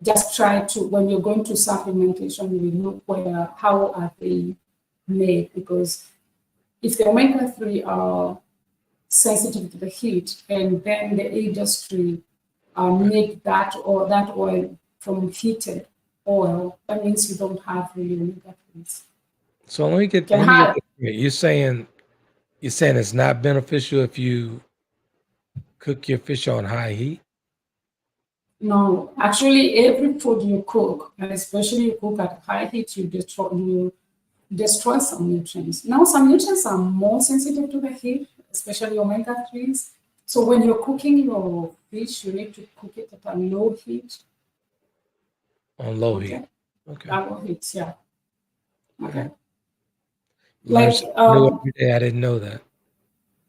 Just try to, when you're going to supplementation, you look how are they made, because if the omega-3 are sensitive to the heat, and then the industry make that oil from heated oil, that means you don't have really omega-3s. So let me get you're saying it's not beneficial if you cook your fish on high heat? No, actually, every food you cook, and especially you cook at high heat, you destroy some nutrients. Now, some nutrients are more sensitive to the heat, especially omega-3s. So when you're cooking your fish, you need to cook it at a low heat. On low heat. Okay. Low heat, yeah. Okay. Every day, I didn't know that.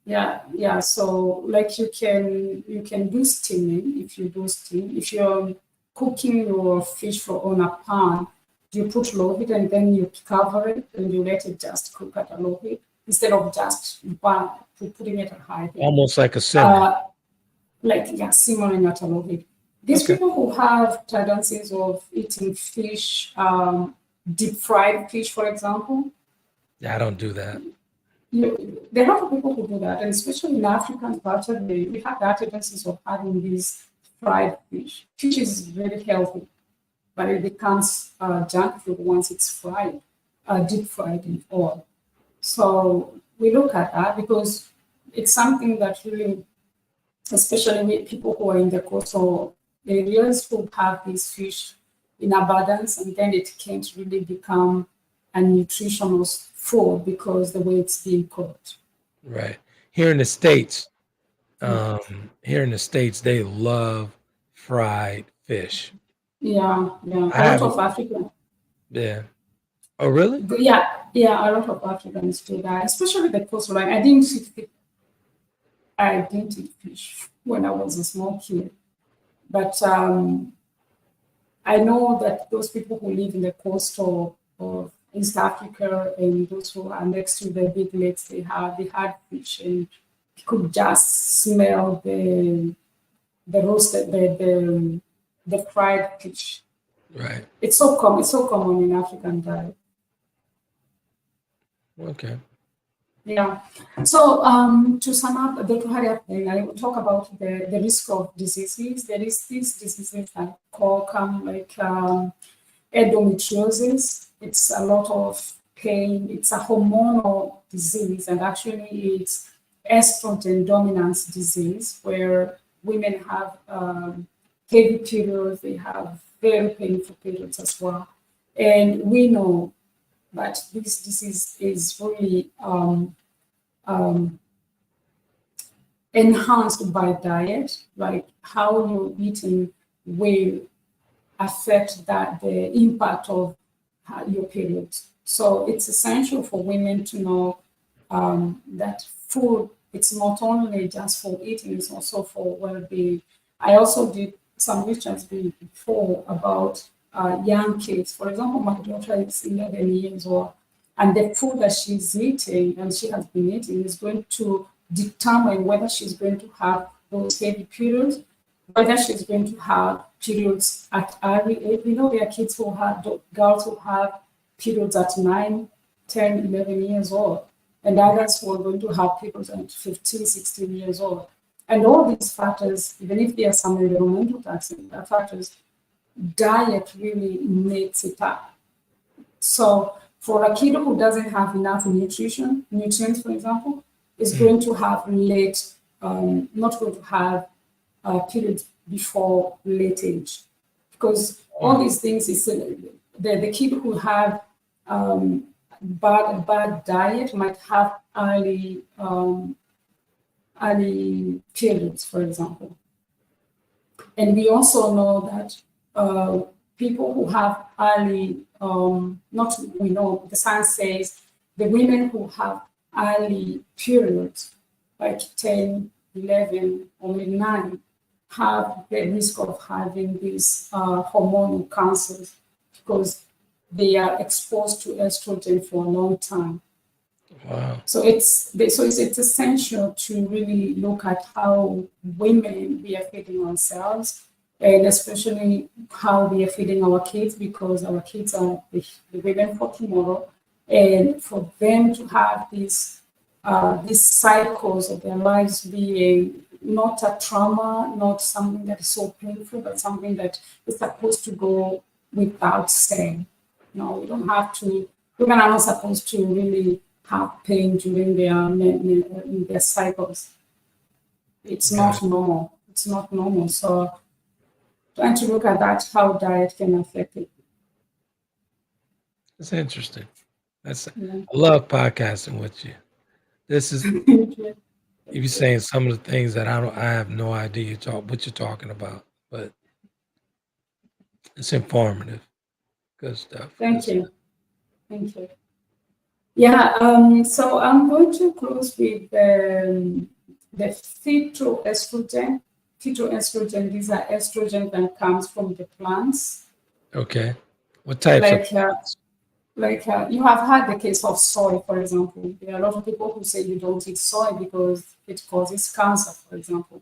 Yeah. So like you can do steaming if you do steam. If you're cooking your fish on a pan, you put low heat and then you cover it and you let it just cook at a low heat instead of just putting it at high heat. Almost like a simmer. Simmering at a low heat. These Okay. people who have tendencies of eating fish, deep fried fish, for example, Yeah, I don't do that. there are a lot of people who do that, and especially in African culture, we have that tendencies of having these fried fish. Fish is very healthy, but it becomes junk food once it's fried, deep fried in oil. So we look at that because it's something that really, especially with people who are in the coastal areas who have these fish in abundance, and then it can't really become a nutritional food because the way it's being cooked. Right. Here in the States, they love fried fish. Yeah. I A lot haven't. of African, Yeah. Oh, really? yeah, a lot of Africans do that, especially the coastline. I didn't eat fish when I was a small kid, but I know that those people who live in the coastal of East Africa and those who are next to the big lakes, they had fish, and you could just smell the roasted the fried fish. Right. It's so common. It's so common in African diet. Okay. Yeah. So to sum up, to hurry up, then I will talk about the risk of diseases. There is these diseases that come like endometriosis. It's a lot of pain. It's a hormonal disease, and actually it's estrogen dominance disease where women have heavy periods. They have very painful periods as well, and we know that this disease is really enhanced by diet, like how you're eating will affect the impact of your periods. So it's essential for women to know that food, it's not only just for eating, it's also for well-being. I also did some research before about young kids. For example, my daughter is 11 years old, and the food that she's eating and she has been eating is going to determine whether she's going to have those heavy periods, whether she's going to have periods at early age. We know there are kids who have, girls who have periods at 9, 10, 11 years old, and others who are going to have periods at 15, 16 years old. And all these factors, even if there are some environmental factors, diet really makes it up. So for a kid who doesn't have enough nutrients, for example, is going to have not going to have periods before late age, because all these things is the kid who have bad diet might have early periods, for example. And we also know that people who have the science says the women who have early periods, like 10, 11, or maybe 9, have the risk of having these hormonal cancers because they are exposed to estrogen for a long time. Wow. So it's essential to really look at how women we are feeding ourselves, and especially how we are feeding our kids, because our kids are the women for tomorrow, and for them to have these cycles of their lives being not a trauma, not something that is so painful, but something that is supposed to go without saying. No, we don't have to. Women are not supposed to really have pain during their cycles. It's not normal. It's not normal. So trying to look at that, how diet can affect it. It's interesting. I love podcasting with you. This is you're saying some of the things that I have no idea what you're talking about, but it's informative. Good stuff. Thank you. Thank you. Yeah, so I'm going to close with the phytoestrogen. Phytoestrogen, these are estrogen that comes from the plants. Okay. What types of Like, you have had the case of soy, for example. There are a lot of people who say you don't eat soy because it causes cancer, for example.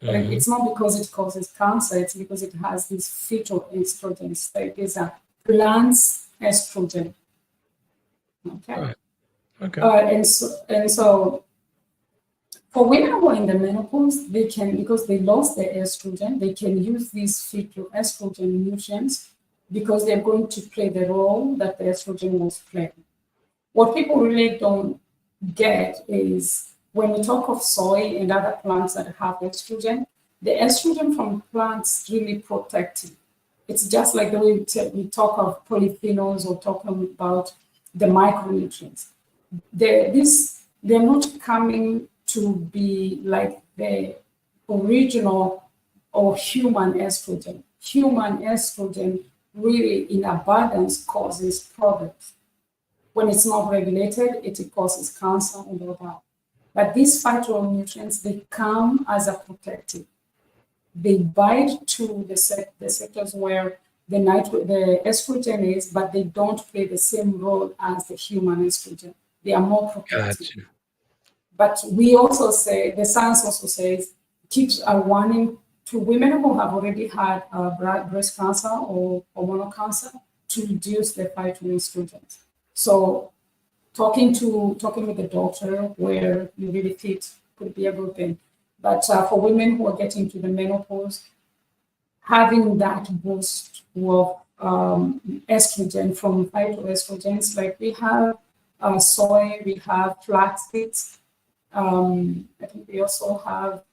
But hmm it's not because it causes cancer, it's because it has these phytoestrogens. Like these are plants estrogen. Okay. Right. Okay. And so for women who are in the menopause, they can, because they lost their estrogen, they can use these phytoestrogen nutrients because they're going to play the role that the estrogen was playing. What people really don't get is when we talk of soy and other plants that have estrogen, the estrogen from plants really protect you. It's just like the way we talk of polyphenols or talking about the micronutrients. They're not coming to be like the original or human estrogen. Human estrogen really in abundance causes problems. When it's not regulated, it causes cancer and all that. But these phytonutrients, they come as a protective. They bind to the sectors where the estrogen is, but they don't play the same role as the human estrogen. They are more protective. Gotcha. But we also say, the science also says, keeps a warning to women who have already had breast cancer or hormonal cancer to reduce their phytoestrogens. So talking with the doctor where you really fit could be a good thing. But for women who are getting to the menopause, having that boost of estrogen from phytoestrogens, like we have soy, we have flax seeds. I think we also have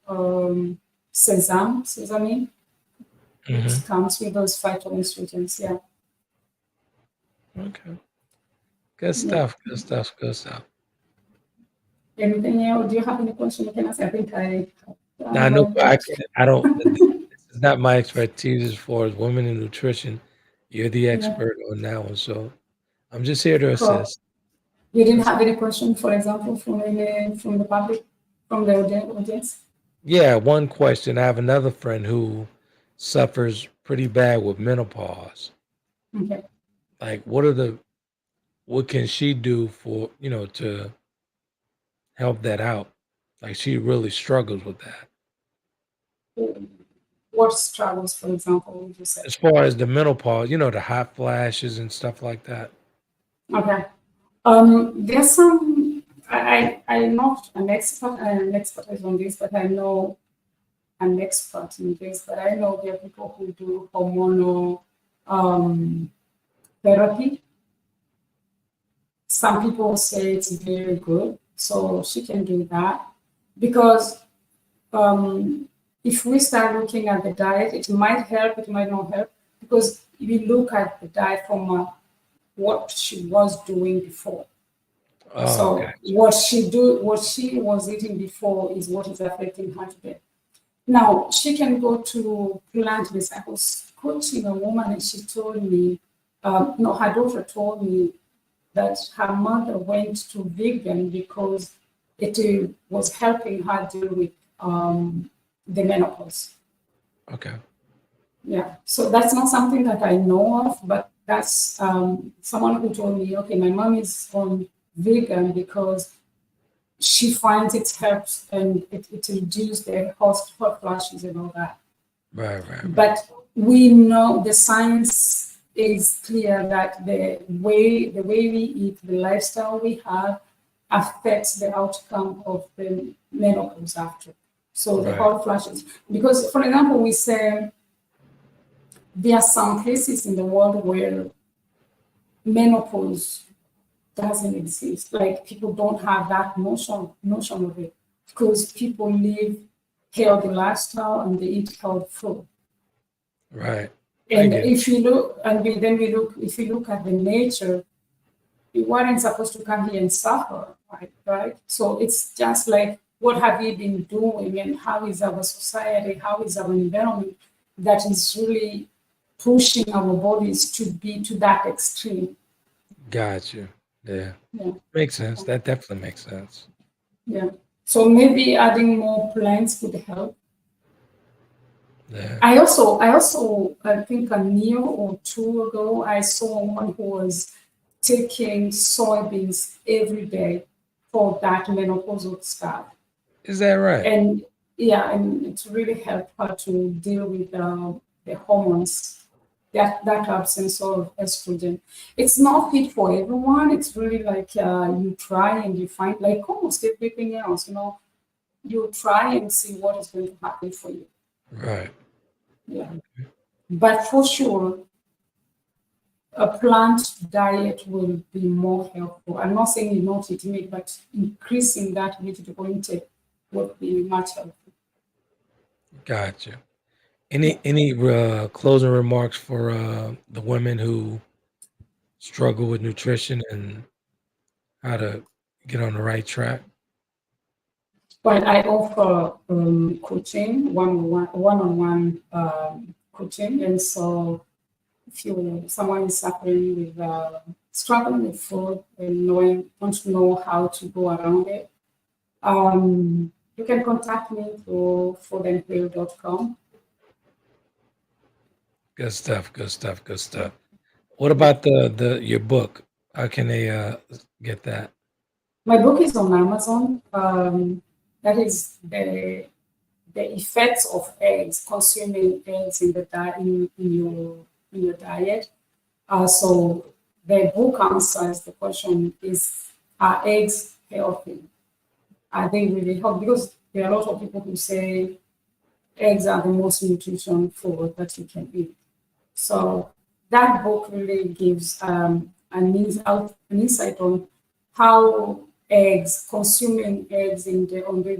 sesame. hmm It comes with those phytoestrogens. Yeah. Okay. Good Yeah. stuff. Good stuff. Good stuff. Anything else? Do you have any question you can ask? I think Now I'm I know going I to. can. I don't. This is not my expertise as far as women in nutrition. You're the Yeah. expert on that one, so I'm just here to Cool. assist. You didn't That's have any question, for example, from the public, from the audience? Yeah, one question. I have another friend who suffers pretty bad with menopause. Okay. Like, what can she do for, to help that out? Like, she really struggles with that. What struggles, for example, would you say? As far as the menopause, the hot flashes and stuff like that. Okay. There's some. I'm not an expert on this, but I know an expert in this. But I know there are people who do hormonal um, therapy. Some people say it's very good, so she can do that because um, if we start looking at the diet, it might help, it might not help, because we look at the diet from what she was doing before. Oh, So gotcha. what she was eating before is what is affecting her today. Now she can go to plant-based. I was coaching a woman and she told me, no, her daughter told me that her mother went to vegan because it was helping her deal with the menopause. Okay. Yeah, so that's not something that I know of, but that's someone who told me, okay, my mom is on vegan because she finds it helps and it reduces the hot flashes and all that. Right, right, right. But we know the science is clear that the way we eat, the lifestyle we have affects the outcome of the menopause after. So the Right. hot flashes, because for example, we say there are some places in the world where menopause doesn't exist. Like people don't have that notion of it because people live healthy lifestyle and they eat healthy food. Right. I And get it. if you look, and then we look, if you look at the nature, we weren't supposed to come here and suffer, right? Right. So it's just like, what have we been doing, and how is our society, how is our environment that is really pushing our bodies to be to that extreme? Gotcha. Yeah. Yeah. Makes sense. That definitely makes sense. Yeah. So maybe adding more plants would help. Yeah. I think a year or two ago, I saw one who was taking soybeans every day for that menopausal stuff. Is that right? And yeah, and it's really helped her to deal with the hormones, that absence of estrogen. It's not fit for everyone. It's really like you try and you find, like almost everything else, you try and see what is going to happen for you. Right. Yeah. But for sure, a plant diet will be more helpful. I'm not saying you not eat meat, but increasing that vegetable intake would be much helpful. Gotcha. Yeah. Any closing remarks for the women who struggle with nutrition and how to get on the right track? But I offer coaching, one-on-one coaching, and so if someone is suffering with struggling with food and wants to know how to go around it, you can contact me through foodandpill.com. Good stuff. Good stuff. Good stuff. What about the your book? How can they get that? My book is on Amazon. That is the effects of eggs, consuming eggs in the in your diet. So the book answers the question: are eggs healthy? Are they really healthy? Because there are a lot of people who say eggs are the most nutrition food that you can eat. So that book really gives an insight on how consuming eggs on daily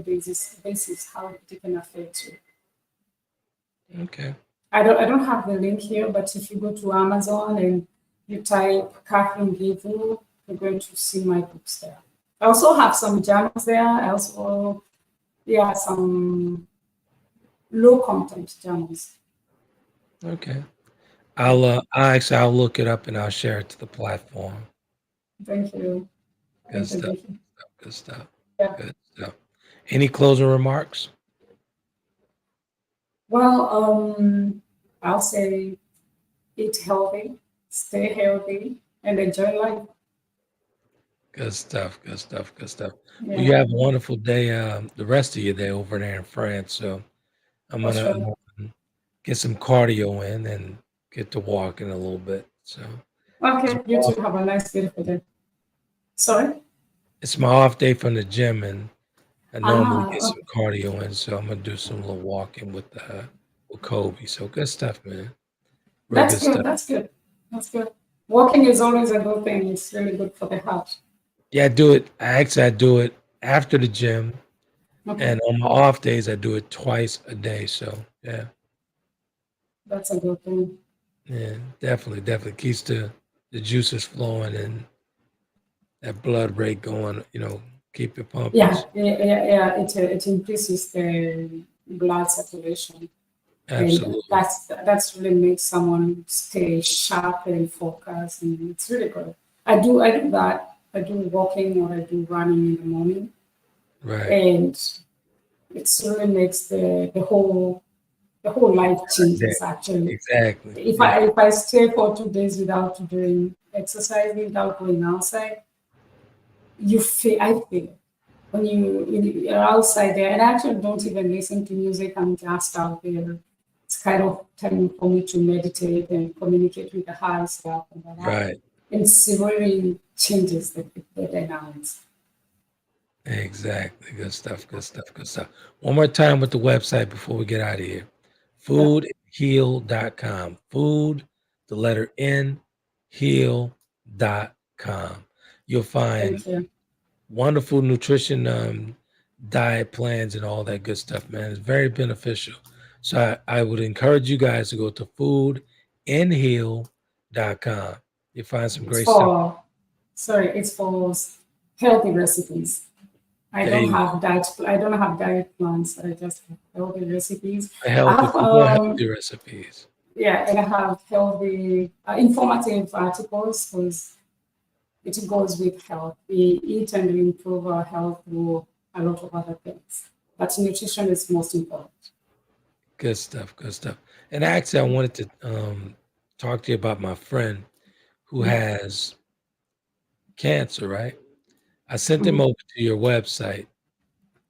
basis, how it can affect you. Okay. I don't have the link here, but if you go to Amazon and you type Catherine Githu, you're going to see my books there. I also have some journals there. I also, yeah, some low content journals. Okay. I'll look it up and I'll share it to the platform. Thank you. Good Thank you. stuff. Thank you. Good stuff. Yeah. Good stuff. Any closing remarks? Well, I'll say eat healthy, stay healthy, and enjoy life. Good stuff. Good stuff. Good stuff. Well, Yeah, you have a wonderful day. The rest of your day over there in France. So I'm for gonna sure. get some cardio in and get to walking a little bit. So it's Okay, my you off, too have a nice, beautiful day. Sorry? it's my off day from the gym, and I normally get some Okay. cardio in. So I'm gonna do some little walking with Kobe. So good stuff, man. Real good That's good. stuff. That's good. That's good. Walking is always a good thing. It's really good for the heart. Yeah, I do it. I do it after the gym, Okay, and on my off days, I do it twice a day. So yeah, that's a good thing. yeah, definitely keeps the juices flowing and that blood rate going. Keep it pumping. Yeah, yeah, yeah, yeah. It increases the blood circulation, and Absolutely. that's really makes someone stay sharp and focused, and it's really good. I do that. I do walking or I do running in the morning, Right. and it really makes the whole life Yeah, changes. Actually, exactly. if Yeah. I stay for 2 days without doing exercise, without going outside, I feel when you're outside there, and I actually don't even listen to music. I'm just out there. It's kind of time for me to meditate and communicate with the higher self and all that. Right. And it really changes the dynamics. Exactly. Good stuff. Good stuff. Good stuff. One more time with the website before we get out of here. Yeah, Foodheal.com. Food, the letter N, heal.com. You'll find thank you. wonderful nutrition diet plans and all that good stuff, man. It's very beneficial. So I would encourage you guys to go to foodandheal.com. You'll find some It's great stuff. it's for healthy recipes. There you go. I don't have diet plans. I just have healthy recipes. I Healthy have people and healthy recipes. yeah, and I have healthy informative articles because it goes with health. We eat and we improve our health through a lot of other things. But nutrition is most important. Good stuff. Good stuff. And actually, I wanted to talk to you about my friend who has cancer, right? I sent him over to your website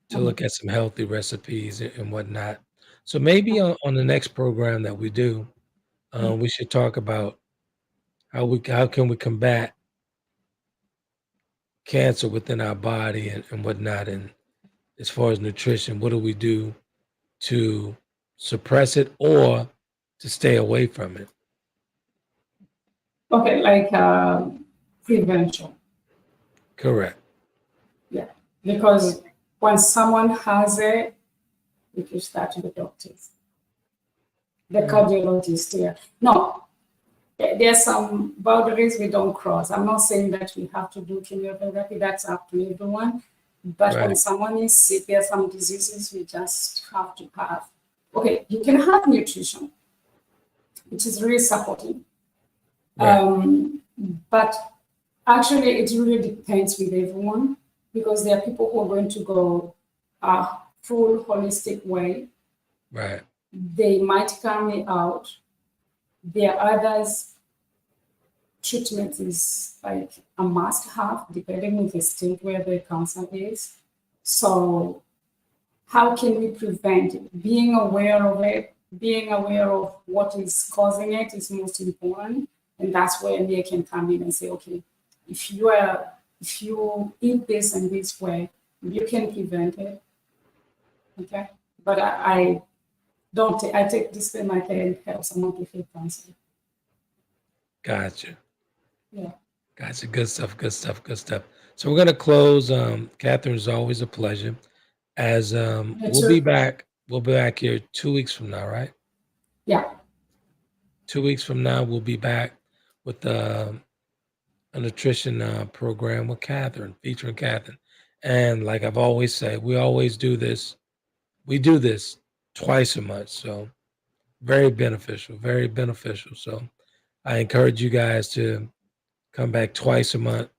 to look at some healthy recipes and whatnot. So maybe on the next program that we do, we should talk about how can we combat cancer within our body and whatnot. And as far as nutrition, what do we do to suppress it or to stay away from it? Okay, like prevention. Correct. Yeah, because when someone has it, if you start to the doctors, the cardiologist here. No, there are some boundaries we don't cross. I'm not saying that we have to do chemotherapy. That's up to everyone. But when someone is sick, there are some diseases we just have to have. Okay, you can have nutrition, which is really supporting. But actually, it really depends with everyone, because there are people who are going to go a full holistic way. Right. They might come out. There are others, treatment is like a must-have, depending on the state where the cancer is. So how can we prevent it? Being aware of it, being aware of what is causing it is most important. And that's where they can come in and say, okay, if you eat this and this way, you can prevent it. Okay. But I take this when I can help someone to feel cancer. Gotcha. Yeah. Gotcha. Good stuff. Good stuff. Good stuff. So we're gonna close. Catherine, it's always a pleasure. As we'll be back here 2 weeks from now, right? Yeah. 2 weeks from now, we'll be back with a nutrition program with Catherine, featuring Catherine. And like I've always said, we always do this. We do this twice a month. So very beneficial, very beneficial. So I encourage you guys to come back twice a month.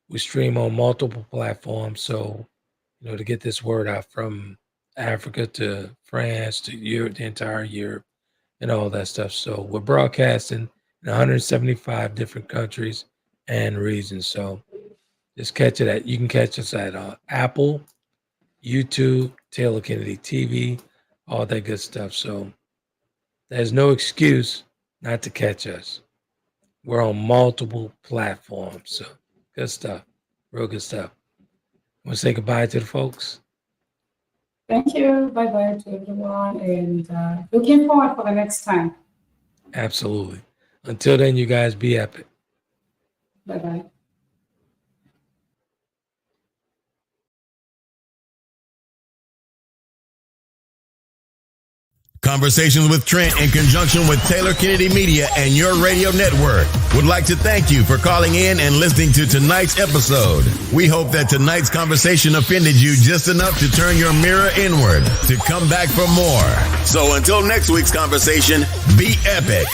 We stream on multiple platforms. So, to get this word out from Africa to France to Europe, the entire Europe and all that stuff. So we're broadcasting in 175 different countries and regions. So just catch it at, you can catch us at Apple, YouTube, Taylor Kennedy TV, all that good stuff. So there's no excuse not to catch us. We're on multiple platforms. So good stuff. Real good stuff. Want to say goodbye to the folks? Thank you. Bye-bye to everyone. And looking forward for the next time. Absolutely. Until then, you guys be epic. Bye-bye. Conversations with Trent in conjunction with Taylor Kennedy Media and your radio network would like to thank you for calling in and listening to tonight's episode. We hope that tonight's conversation offended you just enough to turn your mirror inward to come back for more. So until next week's conversation, be epic.